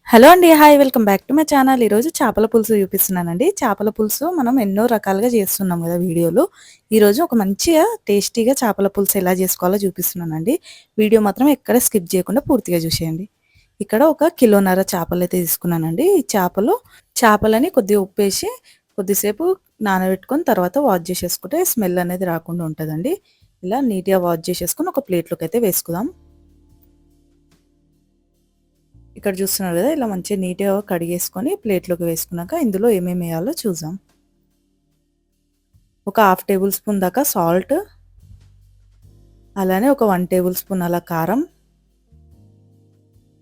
Hello అండి. Hi. Welcome back to my channel. ఈరోజు చేపల పులుసు చూపిస్తున్నానండి. చేపల పులుసు మనం ఎన్నో రకాలుగా చేస్తున్నాం కదా వీడియోలో. ఈరోజు ఒక మంచిగా టేస్టీగా చేపల పులుసు ఎలా చేసుకోవాలో చూపిస్తున్నానండి. వీడియో మాత్రం ఎక్కడ స్కిప్ చేయకుండా పూర్తిగా చూసేయండి. ఇక్కడ ఒక కిలోన్నర చేపలైతే తీసుకున్నానండి. ఈ చేపలని కొద్దిగా ఉప్పేసి కొద్దిసేపు నానబెట్టుకొని తర్వాత వాష్ చేసేసుకుంటే స్మెల్ అనేది రాకుండా ఉంటుందండి. ఇలా నీట్గా వాష్ చేసేసుకొని ఒక ప్లేట్లోకి అయితే వేసుకుందాం. ఇక్కడ చూస్తున్నారు కదా, ఇలా మంచిగా నీట్గా కడిగేసుకొని ప్లేట్లోకి వేసుకున్నాక ఇందులో ఏమేమి వేయాలో చూద్దాం. ఒక 1/2 టేబుల్ స్పూన్ దాకా సాల్ట్, అలానే ఒక 1 టేబుల్ స్పూన్ అలా కారం,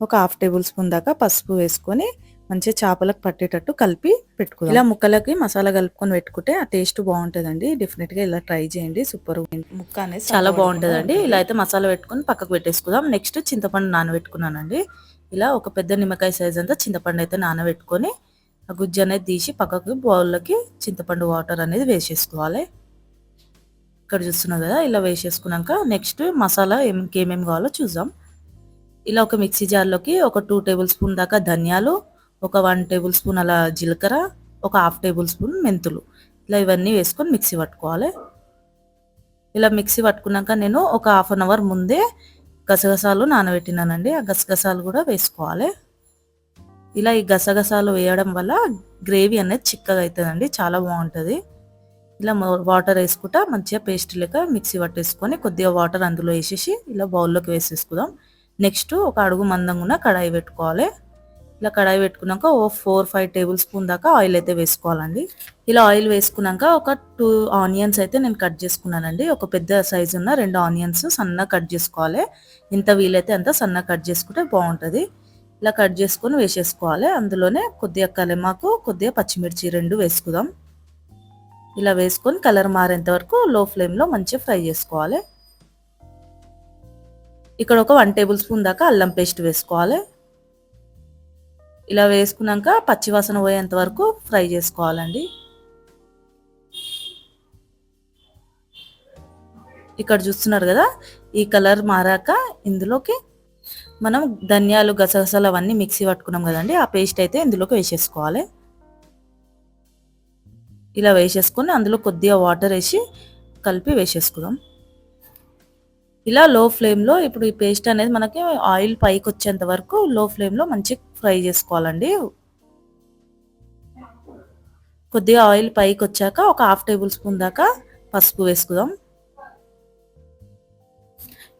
ఒక 1/2 టేబుల్ స్పూన్ దాకా పసుపు వేసుకొని మంచిగా చేపలకు పట్టేటట్టు కలిపి పెట్టుకుందాం. ఇలా ముక్కలకి మసాలా కలుపుకొని పెట్టుకుంటే ఆ టేస్ట్ బాగుంటుందండి. డెఫినెట్గా ఇలా ట్రై చేయండి. సూపర్ ముక్క అనేది చాలా బాగుంటుందండి. ఇలా అయితే మసాలా పెట్టుకొని పక్కకు పెట్టేసుకుందాం. నెక్స్ట్ చింతపండు నానబెట్టుకున్నానండి. ఇలా ఒక పెద్ద నిమ్మకాయ సైజ్ అంతా చింతపండు అయితే నానబెట్టుకొని ఆ గుజ్జు అనేది తీసి పక్కకు బౌల్లోకి చింతపండు వాటర్ అనేది వేసేసుకోవాలి. ఇక్కడ చూస్తున్నాం కదా, ఇలా వేసేసుకున్నాక నెక్స్ట్ మసాలా ఇంకేమేమి కావాలో చూద్దాం. ఇలా ఒక మిక్సీ జార్లోకి ఒక 2 టేబుల్ స్పూన్ దాకా ధనియాలు, ఒక 1 టేబుల్ స్పూన్ అలా జీలకర్ర, ఒక 1/2 టేబుల్ స్పూన్ మెంతులు, ఇలా ఇవన్నీ వేసుకొని మిక్సీ పట్టుకోవాలి. ఇలా మిక్సీ పట్టుకున్నాక నేను ఒక 1/2 అవర్ ముందే గసగసాలు నానబెట్టినానండి. ఆ గసగసాలు కూడా వేసుకోవాలి. ఇలా ఈ గసగసాలు వేయడం వల్ల గ్రేవీ అనేది చిక్కగా అవుతుందండి, చాలా బాగుంటుంది. ఇలా వాటర్ వేసుకుంటా మంచిగా పేస్ట్ లెక్క మిక్సీ పట్టేసుకొని కొద్దిగా వాటర్ అందులో వేసేసి ఇలా బౌల్లోకి వేసేసుకుందాం. నెక్స్ట్ ఒక అడుగు మందంగా కడాయి పెట్టుకోవాలి. ఇలా కడాయి పెట్టుకున్నాక ఓ 4-5 టేబుల్ స్పూన్ దాకా ఆయిల్ అయితే వేసుకోవాలండి. ఇలా ఆయిల్ వేసుకున్నాక ఒక 2 ఆనియన్స్ అయితే నేను కట్ చేసుకున్నానండి. ఒక పెద్ద సైజు ఉన్న 2 ఆనియన్స్ సన్నగా కట్ చేసుకోవాలి. ఎంత వీలైతే అంత సన్నగా కట్ చేసుకుంటే బాగుంటుంది. ఇలా కట్ చేసుకొని వేసేసుకోవాలి. అందులోనే కొద్దిగా కలెమాకు, కొద్దిగా పచ్చిమిర్చి 2 వేసుకుందాం. ఇలా వేసుకొని కలర్ మారేంత వరకు లో ఫ్లేమ్లో మంచిగా ఫ్రై చేసుకోవాలి. ఇక్కడ ఒక 1 టేబుల్ స్పూన్ దాకా అల్లం పేస్ట్ వేసుకోవాలి. ఇలా వేసుకున్నాక పచ్చివాసన పోయేంత వరకు ఫ్రై చేసుకోవాలండి. ఇక్కడ చూస్తున్నారు కదా, ఈ కలర్ మారాక ఇందులోకి మనం ధనియాలు, గసగసాలు అవన్నీ మిక్సీ పట్టుకున్నాం కదండి, ఆ పేస్ట్ అయితే ఇందులోకి వేసేసుకోవాలి. ఇలా వేసేసుకొని అందులో కొద్దిగా వాటర్ వేసి కలిపి వేసేసుకుందాం. ఇలా లో ఫ్లేమ్లో ఇప్పుడు ఈ పేస్ట్ అనేది మనకి ఆయిల్ పైకి వచ్చేంత వరకు లో ఫ్లేమ్లో మంచిగా ఫ్రై చేసుకోవాలండి. కొద్దిగా ఆయిల్ పైకి వచ్చాక ఒక 1/2 టేబుల్ స్పూన్ దాకా పసుపు వేసుకుందాం.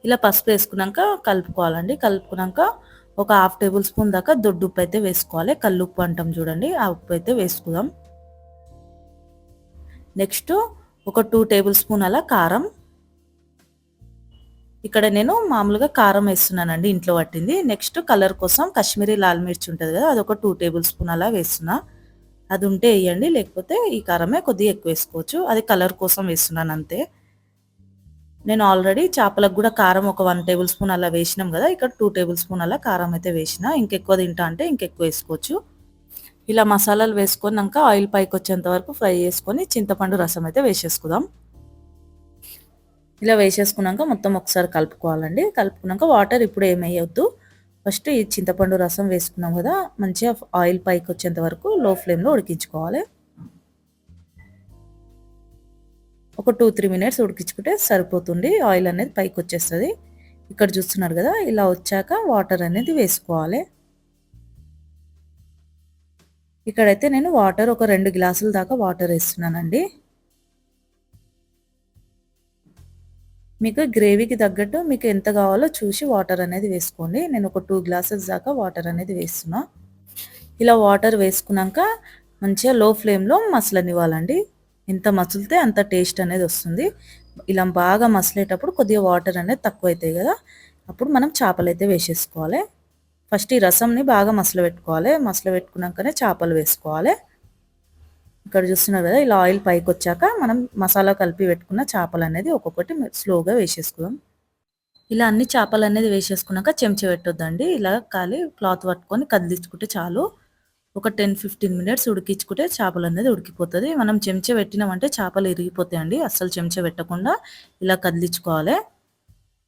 ఇలా పసుపు వేసుకున్నాక కలుపుకోవాలండి. కలుపుకున్నాక ఒక 1/2 టేబుల్ స్పూన్ దాకా దొడ్డు ఉప్పు అయితే వేసుకోవాలి. కల్లుప్పు అంటాం చూడండి, ఆ ఉప్పు అయితే వేసుకుందాం. నెక్స్ట్ ఒక 2 టేబుల్ స్పూన్ అలా కారం. ఇక్కడ నేను మామూలుగా కారం వేస్తున్నానండి, ఇంట్లో పట్టింది. నెక్స్ట్ కలర్ కోసం కాశ్మీరీ లాల్ మిర్చి ఉంటుంది కదా, అది ఒక 2 టేబుల్ స్పూన్ అలా వేస్తున్నా. అది ఉంటే వేయండి, లేకపోతే ఈ కారమే కొద్దిగా ఎక్కువ వేసుకోవచ్చు. అది కలర్ కోసం వేస్తున్నాను అంతే. నేను ఆల్రెడీ చేపలకు కూడా కారం ఒక 1 టేబుల్ స్పూన్ అలా వేసినాం కదా, ఇక్కడ 2 టేబుల్ స్పూన్ అలా కారం అయితే వేసిన. ఇంకెక్కువ తింటా అంటే ఇంకెక్కువ వేసుకోవచ్చు. ఇలా మసాలాలు వేసుకున్నాక ఆయిల్ పైకి వచ్చేంత వరకు ఫ్రై చేసుకొని చింతపండు రసం అయితే వేసేసుకుందాం. ఇలా వేసేసుకున్నాక మొత్తం ఒకసారి కలుపుకోవాలండి. కలుపుకున్నాక వాటర్ ఇప్పుడు ఏమయ్యొద్దు. ఫస్ట్ ఈ చింతపండు రసం వేసుకున్నాం కదా, మంచిగా ఆయిల్ పైకి వచ్చేంత వరకు లో ఫ్లేమ్లో ఉడికించుకోవాలి. ఒక 2-3 మినిట్స్ ఉడికించుకుంటే సరిపోతుంది, ఆయిల్ అనేది పైకి వచ్చేస్తుంది. ఇక్కడ చూస్తున్నారు కదా, ఇలా వచ్చాక వాటర్ అనేది వేసుకోవాలి. ఇక్కడైతే నేను వాటర్ ఒక 2 గ్లాసుల దాకా వాటర్ వేస్తున్నానండి. మీకు గ్రేవీకి తగ్గట్టు మీకు ఎంత కావాలో చూసి వాటర్ అనేది వేసుకోండి. నేను ఒక 2 గ్లాసెస్ దాకా వాటర్ అనేది వేస్తున్నా. ఇలా వాటర్ వేసుకున్నాక మంచిగా లో ఫ్లేమ్లో మసలనివ్వాలండి. ఎంత మసిలితే అంత టేస్ట్ అనేది వస్తుంది. ఇలా బాగా మసిలేటప్పుడు కొద్దిగా వాటర్ అనేది తక్కువ అవుతాయి కదా, అప్పుడు మనం చేపలు అయితే వేసేసుకోవాలి. ఫస్ట్ ఈ రసంని బాగా మసలబెట్టుకోవాలి. మసలబెట్టుకున్నాకనే చేపలు వేసుకోవాలి. ఇక్కడ చూస్తున్నారు కదా, ఇలా ఆయిల్ పైకి వచ్చాక మనం మసాలా కలిపి పెట్టుకున్న చేపలు అనేది ఒక్కొక్కటి స్లోగా వేసేసుకుందాం. ఇలా అన్ని చేపలు అనేది వేసేసుకున్నాక చెంచా పెట్టొద్దండి, ఇలా ఖాళీ క్లాత్ పట్టుకొని కదిలించుకుంటే చాలు. ఒక 10-15 మినిట్స్ ఉడికించుకుంటే చేపలు అనేది ఉడికిపోతుంది. మనం చెంచా పెట్టినామంటే చేపలు ఇరిగిపోతాయండి. అస్సలు చెంచా పెట్టకుండా ఇలా కదిలించుకోవాలి.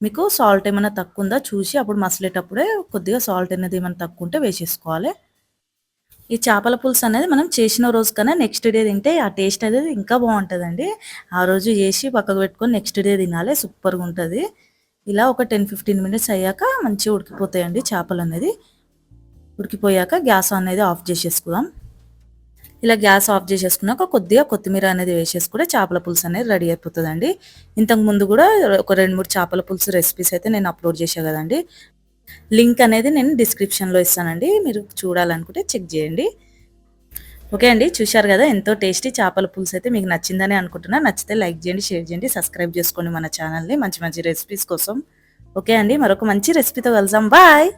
మీకు సాల్ట్ ఏమైనా తక్కువ ఉందా చూసి అప్పుడు మసలేటప్పుడే కొద్దిగా సాల్ట్ అనేది ఏమైనా తక్కువ ఉంటే వేసేసుకోవాలి. ఈ చేపల పులుసు అనేది మనం చేసిన రోజు కన్నా నెక్స్ట్ డే తింటే ఆ టేస్ట్ అనేది ఇంకా బాగుంటుందండి. ఆ రోజు చేసి పక్కకు పెట్టుకొని నెక్స్ట్ డే తినాలి, సూపర్గా ఉంటుంది. ఇలా ఒక 10-15 మినిట్స్ అయ్యాక మంచిగా ఉడికిపోతాయండి చేపలు అనేది. ఉడికిపోయాక గ్యాస్ అనేది ఆఫ్ చేసేసుకుందాం. ఇలా గ్యాస్ ఆఫ్ చేసేసుకున్నాక కొద్దిగా కొత్తిమీర అనేది వేసేసుకుంటే చేపల పులుసు అనేది రెడీ అయిపోతుందండి. ఇంతకు ముందు కూడా ఒక 2-3 చేపల పులుసు రెసిపీస్ అయితే నేను అప్లోడ్ చేసా కదండి. లింక్ అనేది నేను డిస్క్రిప్షన్లో ఇస్తానండి, మీరు చూడాలనుకుంటే చెక్ చేయండి. ఓకే అండి, చూశారు కదా ఎంతో టేస్టీ చేపల పులుసు అయితే మీకు నచ్చిందని అనుకుంటున్నా. నచ్చితే లైక్ చేయండి, షేర్ చేయండి, సబ్స్క్రైబ్ చేసుకోండి మన ఛానల్ని మంచి మంచి రెసిపీస్ కోసం. ఓకే అండి, మరొక మంచి రెసిపీతో కలుద్దాం. బాయ్.